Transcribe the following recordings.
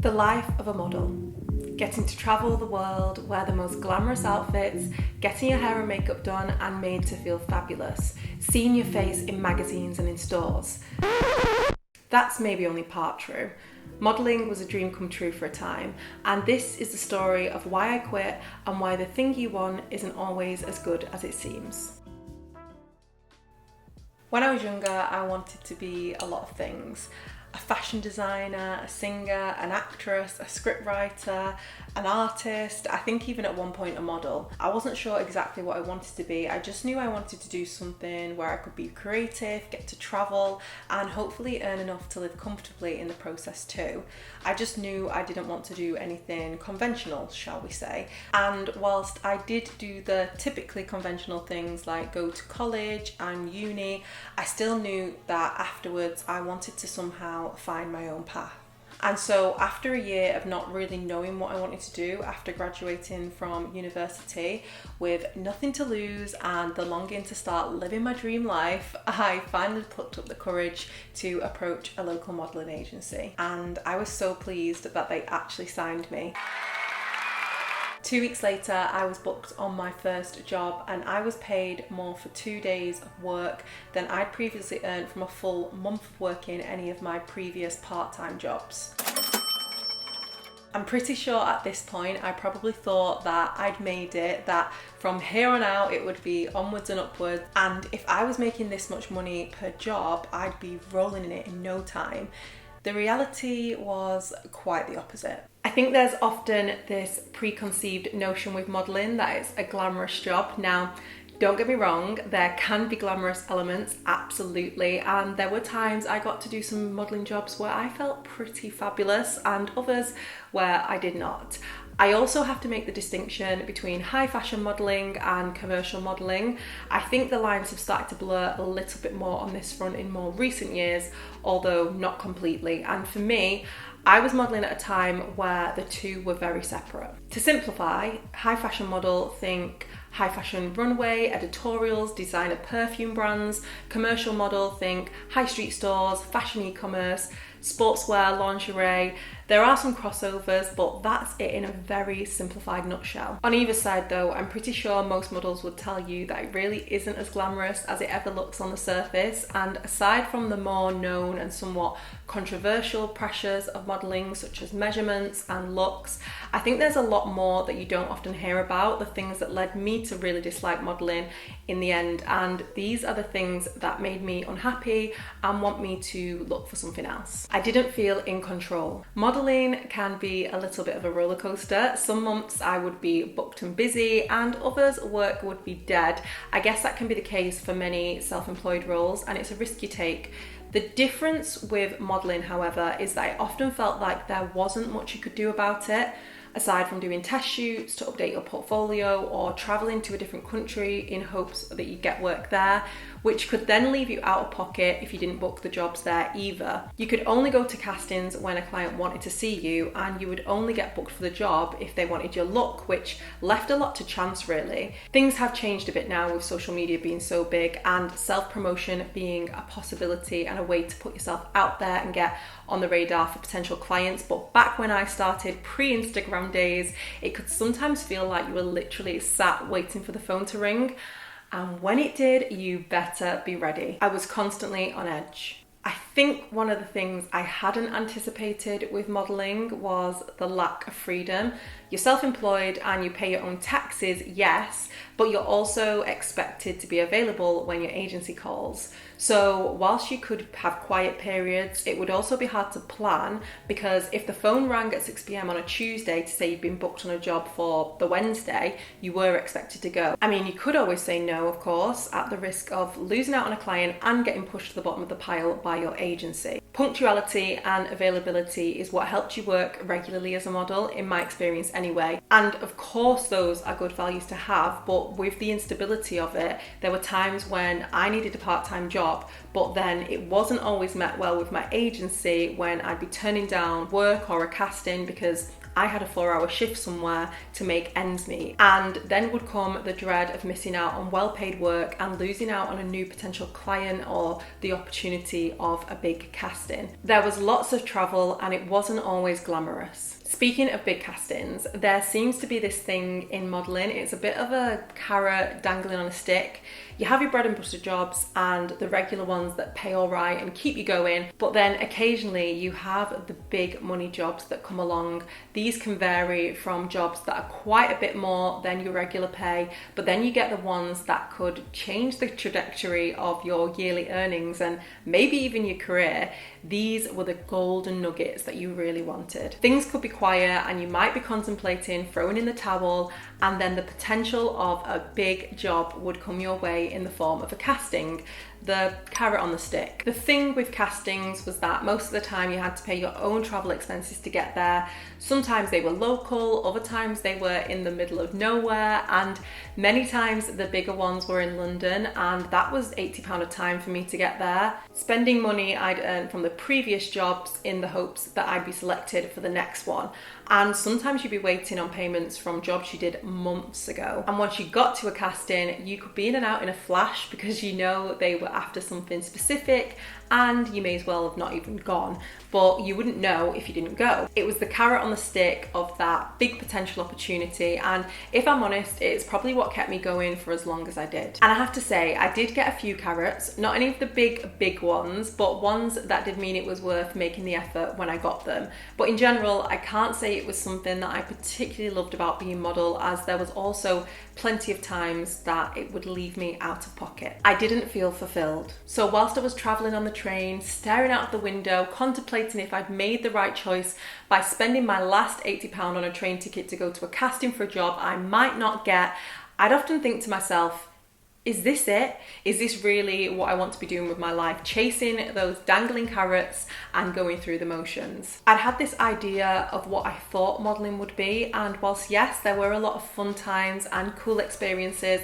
The life of a model. Getting to travel the world, wear the most glamorous outfits, getting your hair and makeup done and made to feel fabulous, seeing your face in magazines and in stores. That's maybe only part true. Modelling was a dream come true for a time, and this is the story of why I quit and why the thing you want isn't always as good as it seems. When I was younger, I wanted to be a lot of things. A fashion designer, a singer, an actress, a scriptwriter, an artist, I think even at one point a model. I wasn't sure exactly what I wanted to be. I just knew I wanted to do something where I could be creative, get to travel, and hopefully earn enough to live comfortably in the process too. I just knew I didn't want to do anything conventional, shall we say. And whilst I did do the typically conventional things like go to college and uni, I still knew that afterwards I wanted to somehow find my own path. And so after a year of not really knowing what I wanted to do after graduating from university, with nothing to lose and the longing to start living my dream life, I finally plucked up the courage to approach a local modelling agency. And I was so pleased that they actually signed me. 2 weeks later, I was booked on my first job and I was paid more for 2 days of work than I'd previously earned from a full month of working any of my previous part-time jobs. I'm pretty sure at this point I probably thought that I'd made it, that from here on out it would be onwards and upwards, and if I was making this much money per job, I'd be rolling in it in no time. The reality was quite the opposite. I think there's often this preconceived notion with modelling that it's a glamorous job. Now, don't get me wrong, there can be glamorous elements, absolutely, and there were times I got to do some modelling jobs where I felt pretty fabulous and others where I did not. I also have to make the distinction between high fashion modelling and commercial modelling. I think the lines have started to blur a little bit more on this front in more recent years, although not completely. And for me, I was modelling at a time where the two were very separate. To simplify, high fashion model, think high fashion runway, editorials, designer perfume brands. Commercial model, think high street stores, fashion e-commerce, sportswear, lingerie. There are some crossovers, but that's it in a very simplified nutshell. On either side though, I'm pretty sure most models would tell you that it really isn't as glamorous as it ever looks on the surface, and aside from the more known and somewhat controversial pressures of modelling such as measurements and looks, I think there's a lot more that you don't often hear about, the things that led me to really dislike modelling in the end, and these are the things that made me unhappy and want me to look for something else. I didn't feel in control. Modelling can be a little bit of a roller coaster. Some months I would be booked and busy and others work would be dead. I guess that can be the case for many self-employed roles and it's a risk you take. The difference with modelling, however, is that I often felt like there wasn't much you could do about it, aside from doing test shoots to update your portfolio or travelling to a different country in hopes that you get work there, which could then leave you out of pocket if you didn't book the jobs there either. You could only go to castings when a client wanted to see you, and you would only get booked for the job if they wanted your look, which left a lot to chance really. Things have changed a bit now with social media being so big and self-promotion being a possibility and a way to put yourself out there and get on the radar for potential clients. But back when I started pre-Instagram days, it could sometimes feel like you were literally sat waiting for the phone to ring. And when it did, you better be ready. I was constantly on edge. I think one of the things I hadn't anticipated with modelling was the lack of freedom. You're self-employed and you pay your own taxes, yes, but you're also expected to be available when your agency calls. So whilst you could have quiet periods, it would also be hard to plan, because if the phone rang at 6 p.m. on a Tuesday to say you'd been booked on a job for the Wednesday, you were expected to go. I mean, you could always say no, of course, at the risk of losing out on a client and getting pushed to the bottom of the pile by your agency. Punctuality and availability is what helped you work regularly as a model, in my experience anyway. And of course those are good values to have, but with the instability of it, there were times when I needed a part-time job, but then it wasn't always met well with my agency when I'd be turning down work or a casting because I had a 4-hour shift somewhere to make ends meet. And then would come the dread of missing out on well-paid work and losing out on a new potential client or the opportunity of a big casting. There was lots of travel and it wasn't always glamorous. Speaking of big castings, there seems to be this thing in modelling. It's a bit of a carrot dangling on a stick. You have your bread and butter jobs and the regular ones that pay all right and keep you going, but then occasionally you have the big money jobs that come along. These can vary from jobs that are quite a bit more than your regular pay, but then you get the ones that could change the trajectory of your yearly earnings and maybe even your career. These were the golden nuggets that you really wanted. Things could be quiet and you might be contemplating throwing in the towel, and then the potential of a big job would come your way in the form of a casting. The carrot on the stick. The thing with castings was that most of the time you had to pay your own travel expenses to get there. Sometimes they were local, other times they were in the middle of nowhere, and many times the bigger ones were in London, and that was £80 a time for me to get there. Spending money I'd earned from the previous jobs in the hopes that I'd be selected for the next one. And sometimes you'd be waiting on payments from jobs you did months ago. And once you got to a casting, you could be in and out in a flash because you know they were after something specific and you may as well have not even gone, but you wouldn't know if you didn't go. It was the carrot on the stick of that big potential opportunity, and if I'm honest, it's probably what kept me going for as long as I did. And I have to say, I did get a few carrots, not any of the big ones, but ones that did mean it was worth making the effort when I got them. But in general, I can't say it was something that I particularly loved about being model, as there was also plenty of times that it would leave me out of pocket. I didn't feel fulfilled. So whilst I was traveling on the train, staring out of the window, contemplating if I'd made the right choice by spending my last £80 on a train ticket to go to a casting for a job I might not get, I'd often think to myself, is this it? Is this really what I want to be doing with my life? Chasing those dangling carrots and going through the motions. I'd had this idea of what I thought modelling would be, and whilst yes, there were a lot of fun times and cool experiences,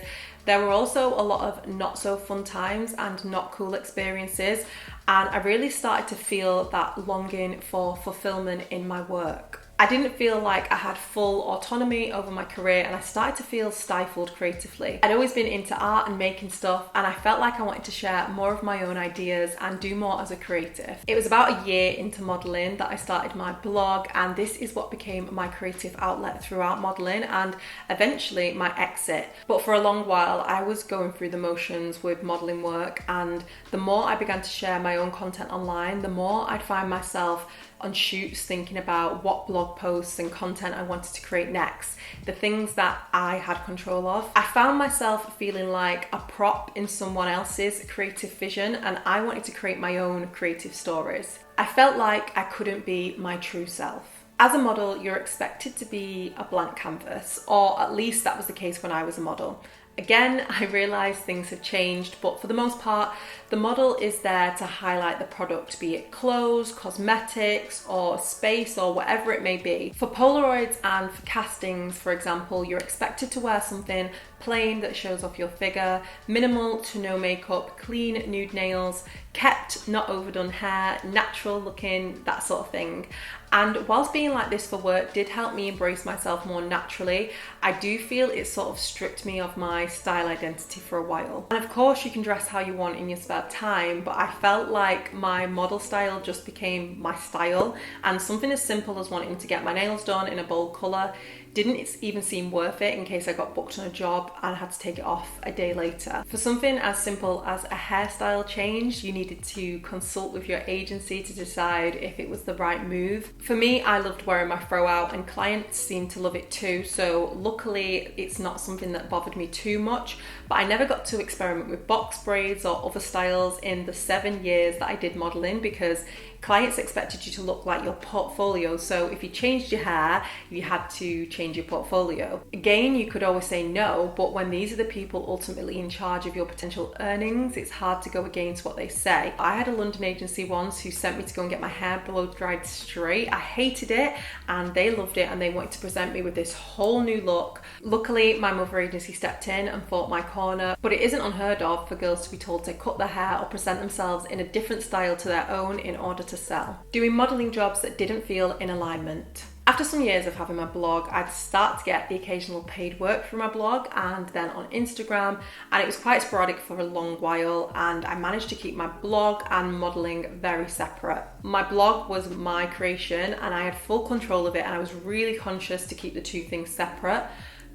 there were also a lot of not so fun times and not cool experiences, and I really started to feel that longing for fulfillment in my work. I didn't feel like I had full autonomy over my career, and I started to feel stifled creatively. I'd always been into art and making stuff, and I felt like I wanted to share more of my own ideas and do more as a creative. It was about a year into modelling that I started my blog, and this is what became my creative outlet throughout modelling and eventually my exit. But for a long while I was going through the motions with modelling work, and the more I began to share my own content online, the more I'd find myself on shoots thinking about what blog posts and content I wanted to create next, the things that I had control of. I found myself feeling like a prop in someone else's creative vision, and I wanted to create my own creative stories. I felt like I couldn't be my true self. As a model, you're expected to be a blank canvas, or at least that was the case when I was a model. Again, I realise things have changed, but for the most part, the model is there to highlight the product, be it clothes, cosmetics, or space, or whatever it may be. For Polaroids and for castings, for example, you're expected to wear something plain that shows off your figure, minimal to no makeup, clean nude nails, kept, not overdone hair, natural looking, that sort of thing. And whilst being like this for work did help me embrace myself more naturally, I do feel it sort of stripped me of my style identity for a while. And of course you can dress how you want in your spare time, but I felt like my model style just became my style, and something as simple as wanting to get my nails done in a bold colour didn't even seem worth it in case I got booked on a job and had to take it off a day later. For something as simple as a hairstyle change, you needed to consult with your agency to decide if it was the right move. For me, I loved wearing my throw out, and clients seemed to love it too, so luckily it's not something that bothered me too much, but I never got to experiment with box braids or other styles in the 7 years that I did modelling, because clients expected you to look like your portfolio, so if you changed your hair, you had to change your portfolio. Again, you could always say no, but when these are the people ultimately in charge of your potential earnings, it's hard to go against what they say. I had a London agency once who sent me to go and get my hair blow dried straight. I hated it, and they loved it, and they wanted to present me with this whole new look. Luckily, my mother agency stepped in and fought my corner, but it isn't unheard of for girls to be told to cut their hair or present themselves in a different style to their own in order to sell. Doing modelling jobs that didn't feel in alignment. After some years of having my blog, I'd start to get the occasional paid work from my blog and then on Instagram, and it was quite sporadic for a long while, and I managed to keep my blog and modelling very separate. My blog was my creation and I had full control of it, and I was really conscious to keep the two things separate,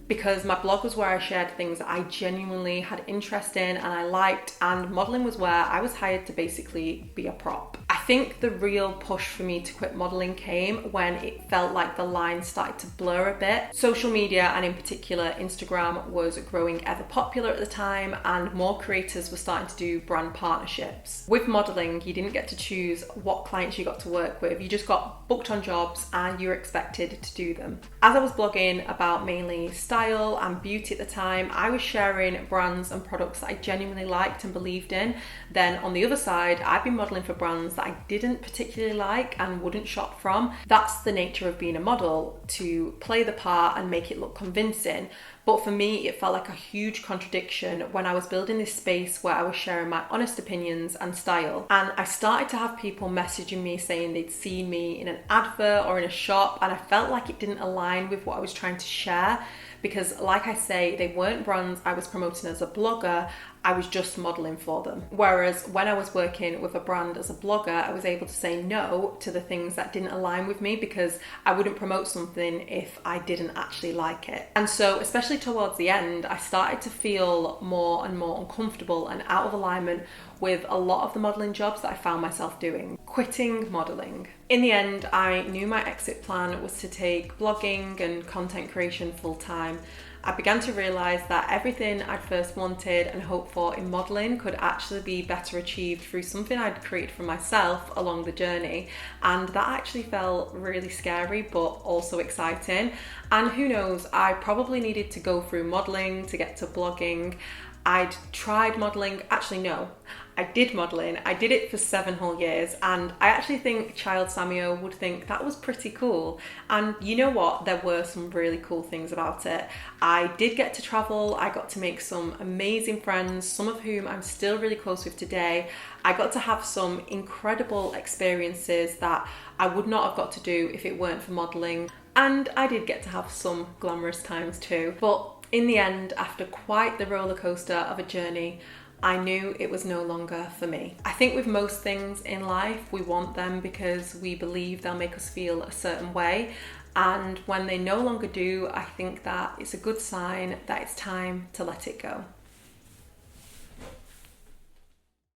because my blog was where I shared things that I genuinely had interest in and I liked, and modelling was where I was hired to basically be a prop. I think the real push for me to quit modelling came when it felt like the line started to blur a bit. Social media, and in particular Instagram, was growing ever popular at the time, and more creators were starting to do brand partnerships. With modelling, you didn't get to choose what clients you got to work with, you just got booked on jobs and you were expected to do them. As I was blogging about mainly style and beauty at the time, I was sharing brands and products that I genuinely liked and believed in. Then on the other side, I'd been modelling for brands that I didn't particularly like and wouldn't shop from. That's the nature of being a model, to play the part and make it look convincing. But for me, it felt like a huge contradiction when I was building this space where I was sharing my honest opinions and style. And I started to have people messaging me saying they'd seen me in an advert or in a shop, and I felt like it didn't align with what I was trying to share. Because like I say, they weren't brands I was promoting as a blogger, I was just modelling for them. Whereas when I was working with a brand as a blogger, I was able to say no to the things that didn't align with me, because I wouldn't promote something if I didn't actually like it. And so, especially towards the end, I started to feel more and more uncomfortable and out of alignment with a lot of the modelling jobs that I found myself doing. Quitting modelling. In the end, I knew my exit plan was to take blogging and content creation full time. I began to realise that everything I'd first wanted and hoped for in modelling could actually be better achieved through something I'd created for myself along the journey, and that actually felt really scary but also exciting. And who knows, I probably needed to go through modelling to get to blogging. I'd tried modelling, actually no, I did modelling. I did it for 7 whole years, and I actually think child Samio would think that was pretty cool. And you know what? There were some really cool things about it. I did get to travel. I got to make some amazing friends, some of whom I'm still really close with today. I got to have some incredible experiences that I would not have got to do if it weren't for modelling. And I did get to have some glamorous times too. But in the end, after quite the roller coaster of a journey, I knew it was no longer for me. I think with most things in life, we want them because we believe they'll make us feel a certain way. And when they no longer do, I think that it's a good sign that it's time to let it go.